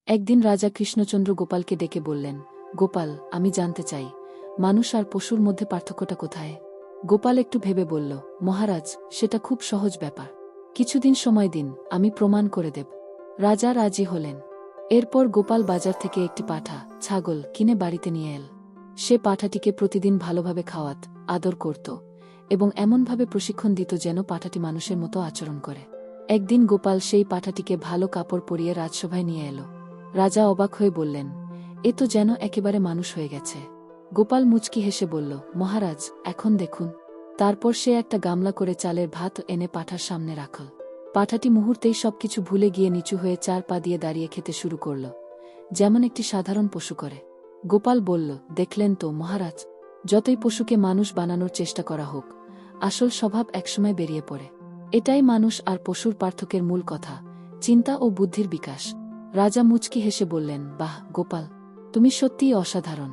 একদিন রাজা কৃষ্ণচন্দ্র গোপালকে ডেকে বললেন, গোপাল, আমি জানতে চাই, মানুষ আর পশুর মধ্যে পার্থক্যটা কোথায়? গোপাল একটু ভেবে বলল, মহারাজ, সেটা খুব সহজ ব্যাপার। কিছুদিন সময় দিন, আমি প্রমাণ করে দেব। রাজা রাজি হলেন। এরপর গোপাল বাজার থেকে একটি পাঠা, ছাগল কিনে বাড়িতে নিয়ে এল। সে পাঠাটিকে প্রতিদিন ভালোভাবে খাওয়াত, আদর করত এবং এমনভাবে প্রশিক্ষণ দিত যেন পাঠাটি মানুষের মতো আচরণ করে। একদিন গোপাল সেই পাঠাটিকে ভালো কাপড় পরিয়ে রাজসভায় নিয়ে এলো। রাজা অবাক হয়ে বললেন, এ তো যেন একেবারে মানুষ হয়ে গেছে। গোপাল মুচকি হেসে বলল, মহারাজ, এখন দেখুন। তারপর সে একটা গামলা করে চালের ভাত এনে পাঠার সামনে রাখল। পাঠাটি মুহূর্তেই সবকিছু ভুলে গিয়ে নিচু হয়ে 4 পা দিয়ে দাঁড়িয়ে খেতে শুরু করল, যেমন একটি সাধারণ পশু করে। গোপাল বলল, দেখলেন তো মহারাজ, যতই পশুকে মানুষ বানানোর চেষ্টা করা হোক, আসল স্বভাব একসময় বেরিয়ে পড়ে। এটাই মানুষ আর পশুর পার্থক্যের মূল কথা, চিন্তা ও বুদ্ধির বিকাশ। রাজা মুচকি হেসে বললেন, বাহ গোপাল, তুমি সত্যিই অসাধারণ।